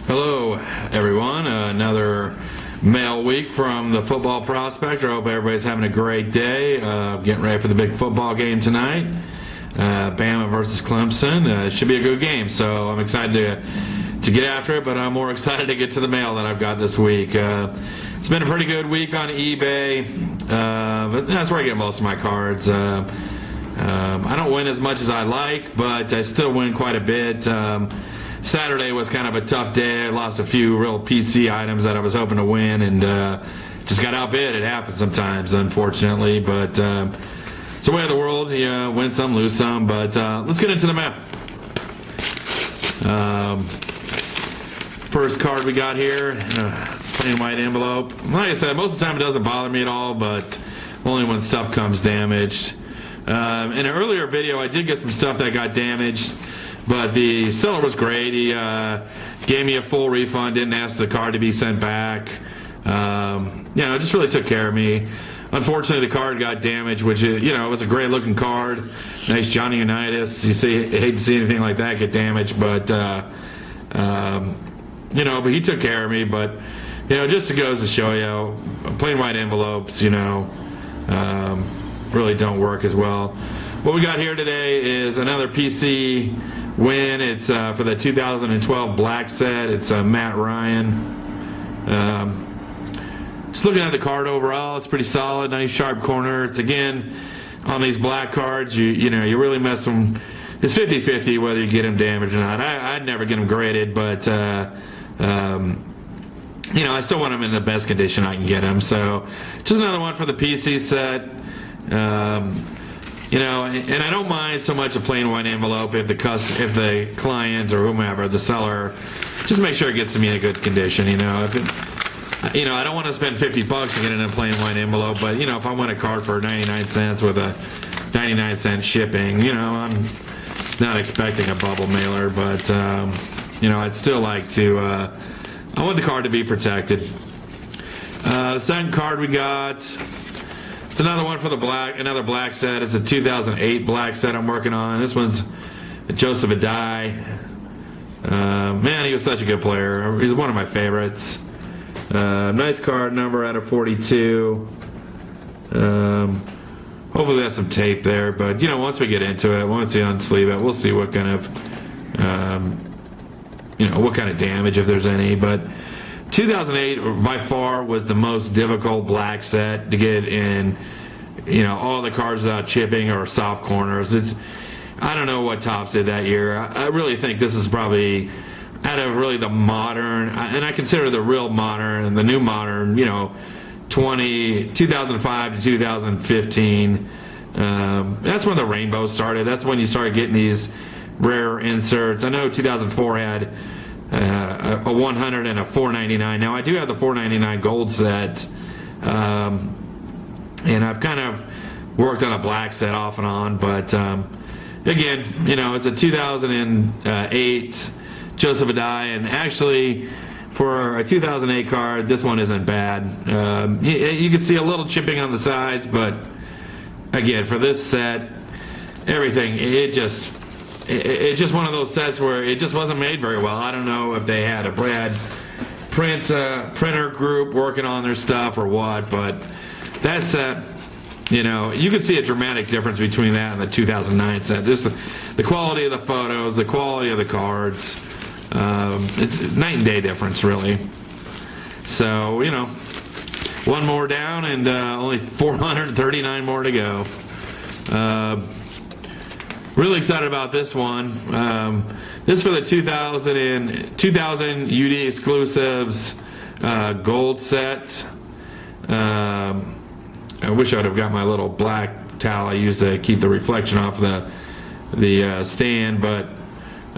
Hello, everyone. Another mail week from the Football Prospector. I hope everybody's having a great day. Getting ready for the big football game tonight. Bama versus Clemson. Should be a good game, so I'm excited to get after it, but I'm more excited to get to the mail that I've got this week. It's been a pretty good week on eBay, but that's where I get most of my cards. I don't win as much as I like, but I still win quite a bit. Saturday was kind of a tough day. I lost a few real PC items that I was hoping to win, and just got outbid. It happens sometimes, unfortunately, but it's the way of the world. You win some, lose some, but let's get into the map. First card we got here, plain white envelope. Like I said, most of the time it doesn't bother me at all, but only when stuff comes damaged. In an earlier video, I did get some stuff that got damaged, but the seller was great. He gave me a full refund, didn't ask the card to be sent back. Just really took care of me. Unfortunately, the card got damaged, which, it was a great looking card. Nice Johnny Unitas. You hate to see anything like that get damaged, but, but he took care of me. But, just goes to show you, plain white envelopes, really don't work as well. What we got here today is another PC win. It's for the 2012 black set. It's Matt Ryan. Just looking at the card overall, it's pretty solid. Nice sharp corner. It's, again, on these black cards, you really mess them. It's 50-50 whether you get them damaged or not. I'd never get them graded, but I still want them in the best condition I can get them. So just another one for the PC set. And I don't mind so much a plain white envelope if the client or whomever, the seller, just make sure it gets to me in a good condition. I don't want to spend $50 to get it in a plain white envelope, but if I want a card for 99 cents with a 99-cent shipping, I'm not expecting a bubble mailer, but I'd still like to. I want the card to be protected. The second card we got. It's another one for another black set. It's a 2008 black set I'm working on. This one's Joseph Adai. Man, he was such a good player. He's one of my favorites. Nice card number out of 42. Hopefully that's some tape there, but once we get into it, once we unsleeve it, we'll see what kind of what kind of damage, if there's any. But 2008 by far was the most difficult black set to get in, all the cards without chipping or soft corners. I don't know what Topps did that year. I really think this is probably out of really the modern, and I consider the real modern and the new modern, 2005 to 2015. That's when the rainbow started. That's when you started getting these rare inserts. I know 2004 had a 100 and a 499. Now I do have the 499 gold set, and I've kind of worked on a black set off and on, but again, it's a 2008 Joseph Adai, and actually for a 2008 card, this one isn't bad. You can see a little chipping on the sides, but again, for this set, everything, it's just one of those sets where it just wasn't made very well. I don't know if they had a printer group working on their stuff or what, but that set, you can see a dramatic difference between that and the 2009 set. Just the quality of the photos, the quality of the cards, it's night and day difference, really. So, one more down and only 439 more to go. Really excited about this one. This is for the 2000 UD exclusives gold set. I wish I would have got my little black towel I used to keep the reflection off the stand, but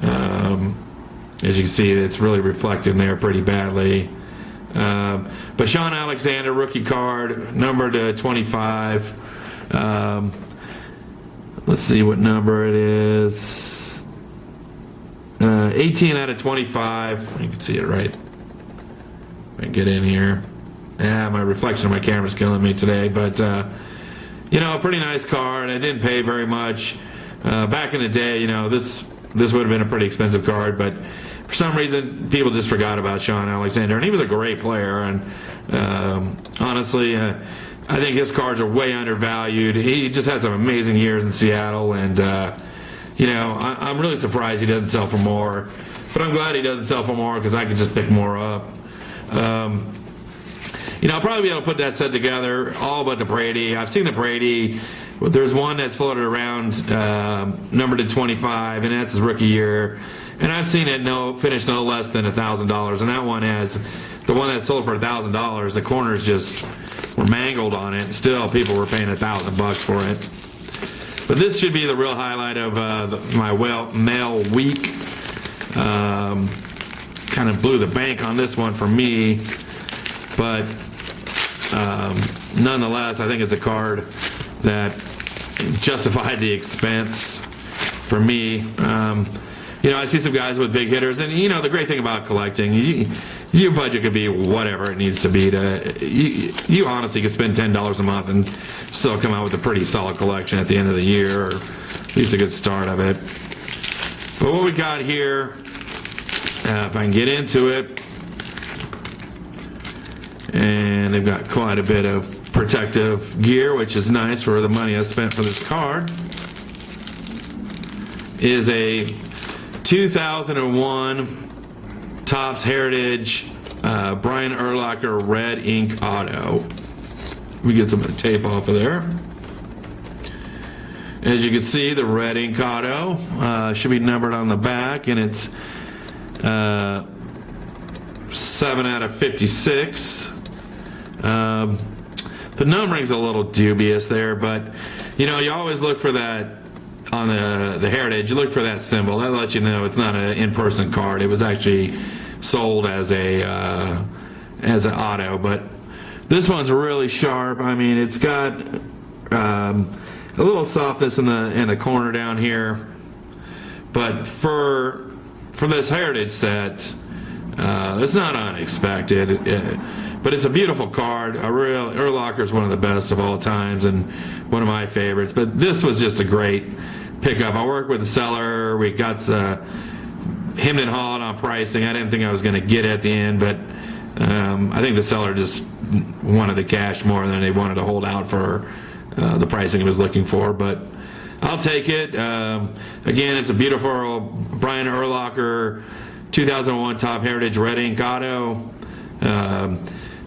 as you can see, it's really reflecting there pretty badly. But Sean Alexander, rookie card, numbered to 25. Let's see what number it is. 18 out of 25. You can see it right. If I can get in here. Yeah, my reflection of my camera's killing me today, but a pretty nice card. I didn't pay very much. Back in the day, this this would have been a pretty expensive card, but for some reason, people just forgot about Sean Alexander, and he was a great player. And honestly, I think his cards are way undervalued. He just had some amazing years in Seattle, and I'm really surprised he doesn't sell for more. But I'm glad he doesn't sell for more because I can just pick more up. I'll probably be able to put that set together, all but the Brady. I've seen the Brady. There's one that's floated around, numbered to 25, and that's his rookie year. And I've seen it finish no less than $1,000. And that one has, the one that sold for $1,000, the corners just were mangled on it. Still, people were paying $1,000 for it. But this should be the real highlight of my mail week. Kind of blew the bank on this one for me. But nonetheless, I think it's a card that justified the expense for me. I see some guys with big hitters, and the great thing about collecting, your budget could be whatever it needs to be. You honestly could spend $10 a month and still come out with a pretty solid collection at the end of the year, or at least a good start of it. But what we got here, if I can get into it, and they've got quite a bit of protective gear, which is nice for the money I spent for this card, is a 2001 Topps Heritage Brian Urlacher Red Ink Auto. Let me get some of the tape off of there. As you can see, the Red Ink Auto should be numbered on the back, and it's 7 out of 56. The numbering's a little dubious there, but you always look for that on the Heritage. You look for that symbol. That lets you know it's not an in-person card. It was actually sold as an auto. But this one's really sharp. I mean, it's got a little softness in the corner down here. But for this Heritage set, it's not unexpected. But it's a beautiful card. Urlacher is one of the best of all times and one of my favorites. But this was just a great pickup. I worked with the seller. We got hemmed and hawed on pricing. I didn't think I was going to get it at the end, but I think the seller just wanted the cash more than they wanted to hold out for the pricing he was looking for. But I'll take it. Again, it's a beautiful Brian Urlacher 2001 Top Heritage Red Ink Auto.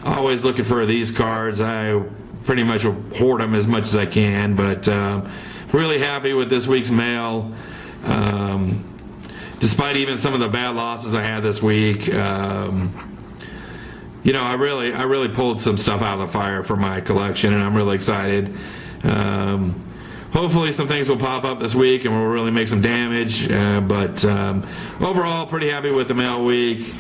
Always looking for these cards. I pretty much will hoard them as much as I can, but really happy with this week's mail. Despite even some of the bad losses I had this week, I really pulled some stuff out of the fire for my collection, and I'm really excited. Hopefully some things will pop up this week and we'll really make some damage, but overall pretty happy with the mail week.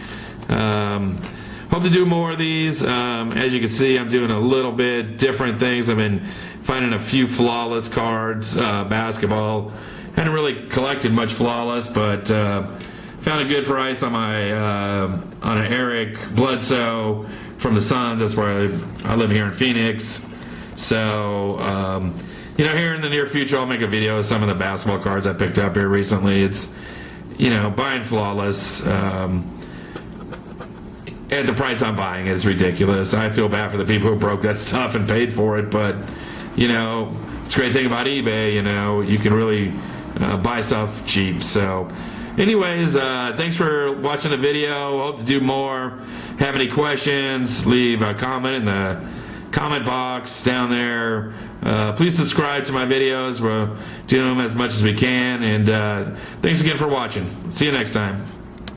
Hope to do more of these. As you can see, I'm doing a little bit different things. I've been finding a few flawless cards. Basketball, hadn't really collected much flawless, but found a good price on my on an Eric Bledsoe from the Suns. That's where I live here in Phoenix. So here in the near future, I'll make a video of some of the basketball cards I picked up here recently. It's buying flawless. At the price I'm buying it is ridiculous. I feel bad for the people who broke that stuff and paid for it, but it's a great thing about eBay. You can really buy stuff cheap. So anyways, thanks for watching the video. Hope to do more. Have any questions, leave a comment in the comment box down there. Please subscribe to my videos. We'll do them as much as we can, and thanks again for watching. See you next time.